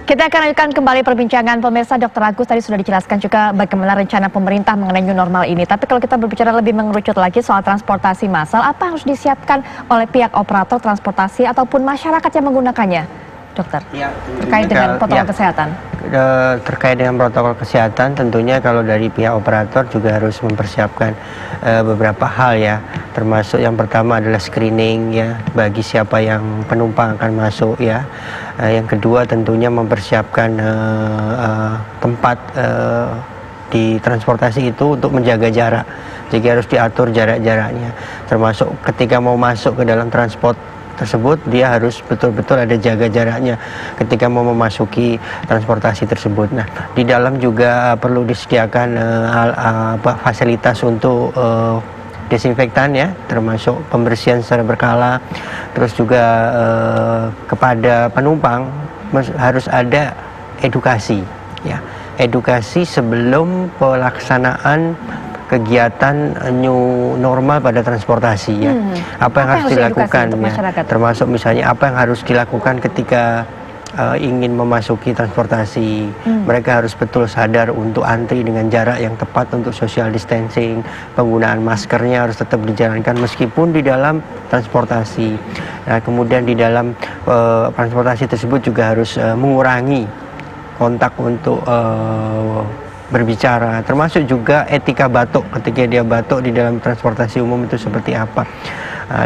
Kita akan lanjutkan kembali perbincangan pemirsa. Dr. Agus tadi sudah dijelaskan juga bagaimana rencana pemerintah mengenai new normal ini. Tapi kalau kita berbicara lebih mengerucut lagi soal transportasi massal, apa yang harus disiapkan oleh pihak operator transportasi ataupun masyarakat yang menggunakannya, dokter? Ya, terkait dengan protokol kesehatan. Terkait dengan protokol kesehatan, tentunya kalau dari pihak operator juga harus mempersiapkan beberapa hal ya, termasuk yang pertama adalah screening ya bagi siapa yang penumpang akan masuk ya. Yang kedua tentunya mempersiapkan tempat di transportasi itu untuk menjaga jarak. Jadi harus diatur jarak-jaraknya, termasuk ketika mau masuk ke dalam transport tersebut dia harus betul-betul ada jaga jaraknya ketika mau memasuki transportasi tersebut. Nah, di dalam juga perlu disediakan fasilitas untuk desinfektan ya, termasuk pembersihan secara berkala. Terus juga kepada penumpang harus ada edukasi ya, edukasi sebelum pelaksanaan kegiatan new normal pada transportasi ya. Apa yang harus dilakukan ya, termasuk misalnya apa yang harus dilakukan ketika ingin memasuki transportasi. Mereka harus betul sadar untuk antri dengan jarak yang tepat untuk social distancing, penggunaan maskernya harus tetap dijalankan meskipun di dalam transportasi. Nah, kemudian di dalam transportasi tersebut juga harus mengurangi kontak untuk berbicara, termasuk juga etika batuk ketika dia batuk di dalam transportasi umum itu seperti apa,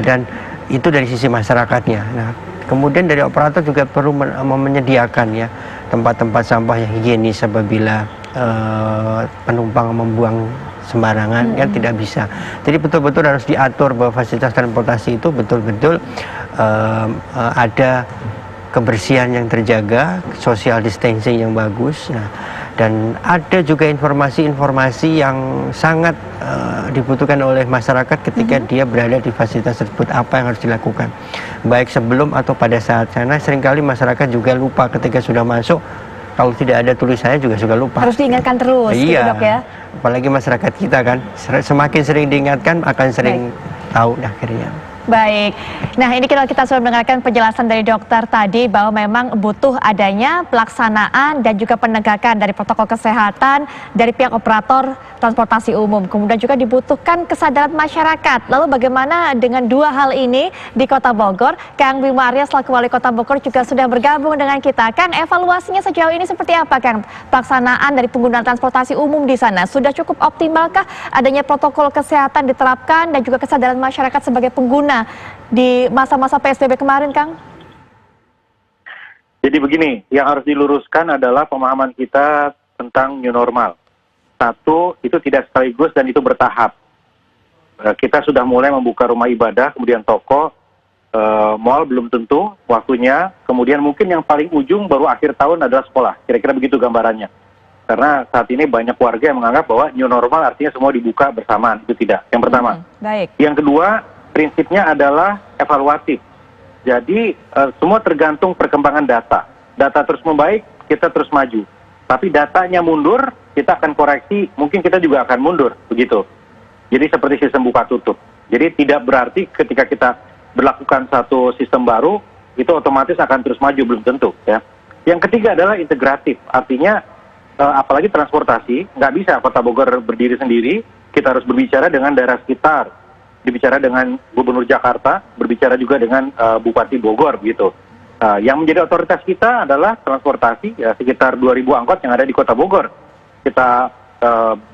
dan itu dari sisi masyarakatnya. Nah, kemudian dari operator juga perlu menyediakan ya tempat-tempat sampah yang higienis apabila penumpang membuang sembarangan kan tidak bisa. Jadi betul-betul harus diatur bahwa fasilitas transportasi itu betul-betul ada kebersihan yang terjaga, social distancing yang bagus. Nah, dan ada juga informasi-informasi yang sangat dibutuhkan oleh masyarakat ketika dia berada di fasilitas tersebut, apa yang harus dilakukan baik sebelum atau pada saat sana. Seringkali masyarakat juga lupa ketika sudah masuk, kalau tidak ada tulisannya juga suka lupa. Harus diingatkan terus iya, gitu, Dok, ya. Apalagi masyarakat kita kan semakin sering diingatkan akan sering tahu akhirnya. Baik, nah ini kita sudah mendengarkan penjelasan dari dokter tadi bahwa memang butuh adanya pelaksanaan dan juga penegakan dari protokol kesehatan dari pihak operator transportasi umum. Kemudian juga dibutuhkan kesadaran masyarakat. Lalu bagaimana dengan dua hal ini di Kota Bogor? Kang Bima Arya selaku Wali Kota Bogor juga sudah bergabung dengan kita. Kang, evaluasinya sejauh ini seperti apa, Kang? Pelaksanaan dari penggunaan transportasi umum di sana sudah cukup optimalkah adanya protokol kesehatan diterapkan dan juga kesadaran masyarakat sebagai pengguna di masa-masa PSBB kemarin, Kang? Jadi begini, yang harus diluruskan adalah pemahaman kita tentang new normal. Satu, itu tidak sekaligus dan itu bertahap. Kita sudah mulai membuka rumah ibadah, kemudian toko, mall belum tentu waktunya, kemudian mungkin yang paling ujung baru akhir tahun adalah sekolah. Kira-kira begitu gambarannya. Karena saat ini banyak warga yang menganggap bahwa new normal artinya semua dibuka bersamaan. Itu tidak. Yang pertama. Baik. Yang kedua, prinsipnya adalah evaluatif. Jadi semua tergantung perkembangan data. Data terus membaik, kita terus maju. Tapi datanya mundur, kita akan koreksi, mungkin kita juga akan mundur, begitu. Jadi seperti sistem buka tutup. Jadi tidak berarti ketika kita berlakukan satu sistem baru, itu otomatis akan terus maju, belum tentu. Ya. Yang ketiga adalah integratif. Artinya, apalagi transportasi, nggak bisa Kota Bogor berdiri sendiri, kita harus berbicara dengan daerah sekitar, berbicara dengan Gubernur Jakarta, berbicara juga dengan Bupati Bogor, gitu. Yang menjadi otoritas kita adalah transportasi, ya, sekitar 2.000 angkot yang ada di Kota Bogor. Kita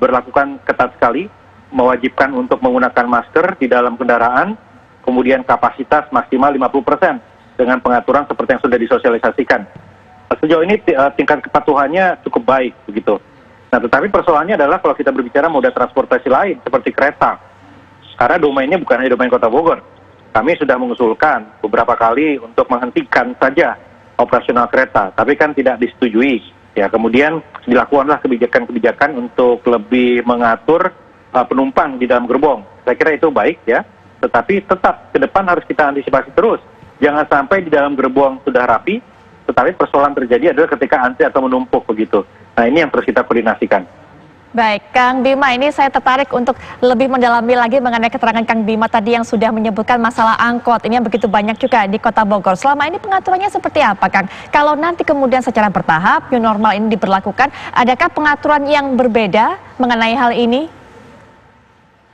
berlakukan ketat sekali, mewajibkan untuk menggunakan masker di dalam kendaraan, kemudian kapasitas maksimal 50% dengan pengaturan seperti yang sudah disosialisasikan. Sejauh ini tingkat kepatuhannya cukup baik, begitu. Nah, tetapi persoalannya adalah kalau kita berbicara moda transportasi lain seperti kereta, karena domainnya bukan hanya domain Kota Bogor. Kami sudah mengusulkan beberapa kali untuk menghentikan saja operasional kereta, tapi kan tidak disetujui. Ya, kemudian dilakukanlah kebijakan-kebijakan untuk lebih mengatur penumpang di dalam gerbong. Saya kira itu baik ya, tetapi tetap ke depan harus kita antisipasi terus. Jangan sampai di dalam gerbong sudah rapi, tetapi persoalan terjadi adalah ketika antri atau menumpuk begitu. Nah, ini yang terus kita koordinasikan. Baik, Kang Bima, ini saya tertarik untuk lebih mendalami lagi mengenai keterangan Kang Bima tadi yang sudah menyebutkan masalah angkot. Ini yang begitu banyak juga di Kota Bogor. Selama ini pengaturannya seperti apa, Kang? Kalau nanti kemudian secara bertahap new normal ini diberlakukan, adakah pengaturan yang berbeda mengenai hal ini?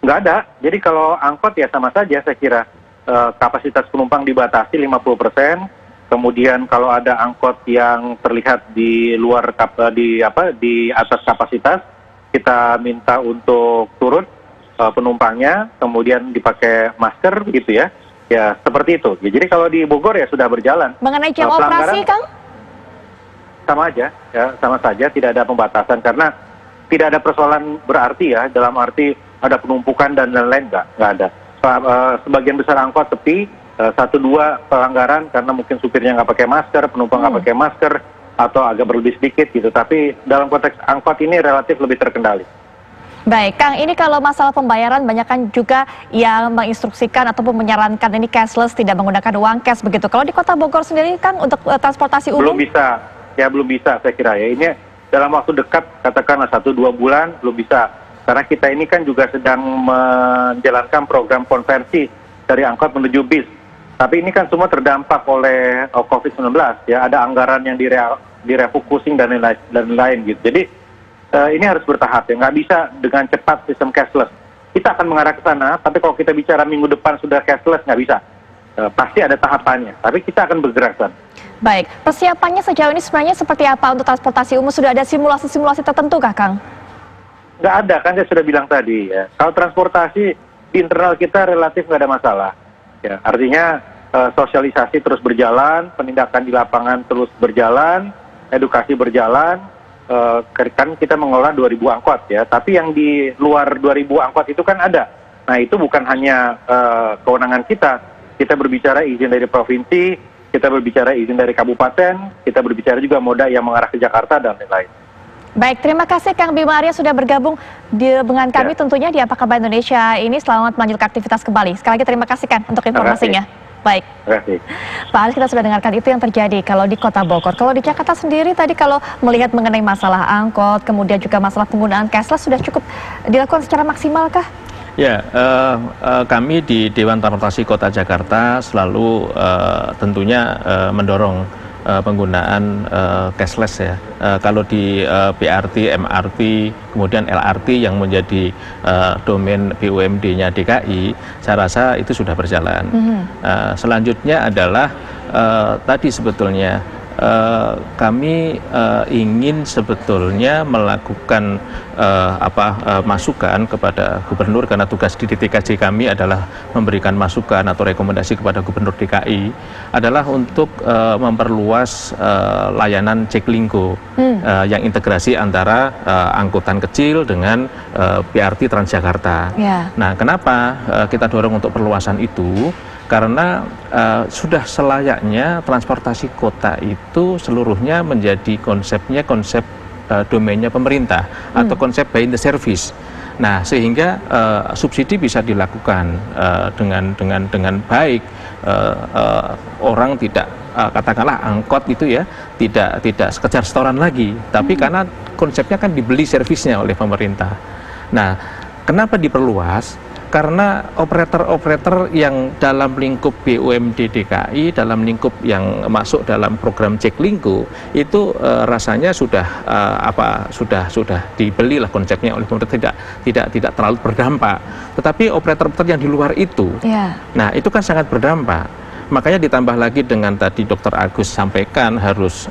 Nggak ada. Jadi kalau angkot ya sama saja saya kira. Kapasitas penumpang dibatasi 50%. Kemudian kalau ada angkot yang terlihat di luar di atas kapasitas, kita minta untuk turun penumpangnya, kemudian dipakai masker begitu ya. Ya seperti itu. Ya, jadi kalau di Bogor ya sudah berjalan. Mengenai jam operasi, Kang? Sama aja, ya sama saja, tidak ada pembatasan karena tidak ada persoalan berarti ya, dalam arti ada penumpukan dan lain-lain nggak ada. Sebagian besar angkot sepi, 1-2 pelanggaran karena mungkin supirnya nggak pakai masker, penumpang nggak pakai masker, atau agak berlebih sedikit gitu. Tapi dalam konteks angkot ini relatif lebih terkendali. Baik, Kang, ini kalau masalah pembayaran banyak kan juga yang menginstruksikan ataupun menyarankan ini cashless, tidak menggunakan uang cash begitu. Kalau di Kota Bogor sendiri, Kang, untuk transportasi umum? Belum bisa saya kira ya. Ini dalam waktu dekat, katakanlah 1-2 bulan belum bisa. Karena kita ini kan juga sedang menjalankan program konversi dari angkot menuju bis. Tapi ini kan semua terdampak oleh COVID-19 ya, ada anggaran yang direfocusing dan lain-lain gitu. Jadi ini harus bertahap ya, nggak bisa dengan cepat sistem cashless. Kita akan mengarah ke sana, tapi kalau kita bicara minggu depan sudah cashless nggak bisa. Pasti ada tahapannya, tapi kita akan bergerak sana. Baik, persiapannya sejauh ini sebenarnya seperti apa untuk transportasi umum? Sudah ada simulasi-simulasi tertentu kah, Kang? Nggak ada, kan saya sudah bilang tadi ya. Kalau transportasi di internal kita relatif nggak ada masalah. Ya, artinya sosialisasi terus berjalan, penindakan di lapangan terus berjalan, edukasi berjalan. Kan kita mengelola 2.000 angkot ya, tapi yang di luar 2.000 angkot itu kan ada. Nah itu bukan hanya kewenangan kita berbicara izin dari provinsi, kita berbicara izin dari kabupaten, kita berbicara juga moda yang mengarah ke Jakarta dan lain-lain. Baik, terima kasih Kang Bima Arya sudah bergabung dengan kami tentunya di Apa Kabar Indonesia ini. Selamat melanjutkan aktivitas kembali. Sekali lagi terima kasih Kang untuk informasinya. Baik, Pak Aris, kita sudah dengarkan itu yang terjadi kalau di Kota Bogor. Kalau di Jakarta sendiri tadi kalau melihat mengenai masalah angkot, kemudian juga masalah penggunaan cashless sudah cukup dilakukan secara maksimal kah? Ya, kami di Dewan Transportasi Kota Jakarta selalu tentunya mendorong penggunaan cashless ya. Kalau di BRT, MRT, kemudian LRT yang menjadi domain BUMD-nya DKI, saya rasa itu sudah berjalan. Selanjutnya adalah tadi sebetulnya kami ingin sebetulnya melakukan masukan kepada gubernur, karena tugas di DTKJ kami adalah memberikan masukan atau rekomendasi kepada gubernur DKI adalah untuk memperluas layanan Jaklingko yang integrasi antara angkutan kecil dengan BRT Transjakarta. Nah, kenapa kita dorong untuk perluasan itu? Karena sudah selayaknya transportasi kota itu seluruhnya menjadi konsep domainnya pemerintah atau konsep by the service. Nah, sehingga subsidi bisa dilakukan dengan baik. Orang tidak katakanlah angkot itu ya tidak sekedar setoran lagi, tapi karena konsepnya kan dibeli servisnya oleh pemerintah. Nah, kenapa diperluas? Karena operator-operator yang dalam lingkup BUMD DKI, dalam lingkup yang masuk dalam program Jaklingko itu rasanya sudah dibeli lah konsepnya oleh pemerintah, tidak terlalu berdampak. Tetapi operator-operator yang di luar itu, nah itu kan sangat berdampak. Makanya ditambah lagi dengan tadi Dr. Agus sampaikan harus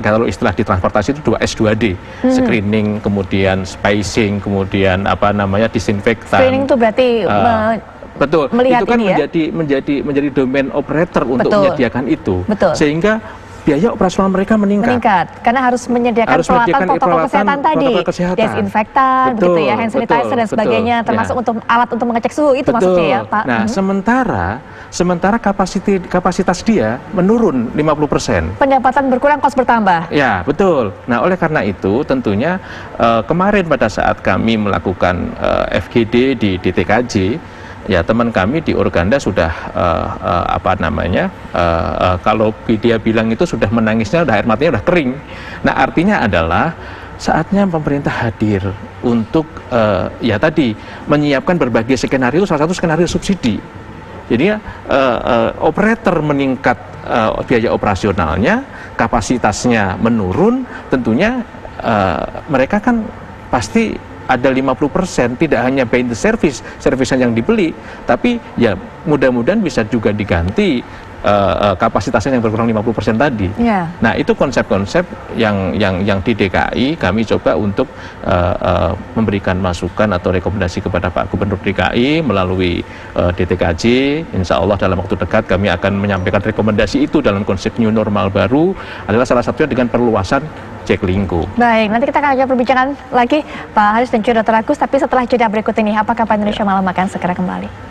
kalau istilah di transportasi itu 2S 2D, screening, kemudian spacing, kemudian disinfektan. Screening itu berarti betul, itu kan menjadi domain operator untuk menyediakan itu, sehingga biaya operasional mereka meningkat karena harus menyediakan peralatan protokol kesehatan tadi, desinfektan, begitu ya, hand sanitizer dan sebagainya, termasuk untuk alat untuk mengecek suhu itu maksudnya ya Pak. Nah, sementara kapasitas dia menurun 50%. Pendapatan berkurang, kos bertambah. Ya, betul. Nah, oleh karena itu tentunya kemarin pada saat kami melakukan FGD di DTKJ, ya teman kami di Organda sudah kalau dia bilang itu sudah menangisnya, udah air matanya udah kering. Nah, artinya adalah saatnya pemerintah hadir untuk ya tadi menyiapkan berbagai skenario, salah satu skenario subsidi. Jadi operator meningkat biaya operasionalnya, kapasitasnya menurun, tentunya mereka kan pasti ada 50%, tidak hanya by the service yang dibeli, tapi ya mudah-mudahan bisa juga diganti kapasitasnya yang berkurang 50% tadi. Yeah. Nah, itu konsep-konsep yang di DKI kami coba untuk memberikan masukan atau rekomendasi kepada Pak Gubernur DKI melalui DTKJ. Insya Allah dalam waktu dekat kami akan menyampaikan rekomendasi itu dalam konsep new normal baru, adalah salah satunya dengan perluasan Jaklingko. Baik, nanti kita akan lanjutkan perbincangan lagi Pak Haris dan juga Dr. Agus, tapi setelah jeda berikut ini, apakah Pak Indonesia Malam akan segera kembali?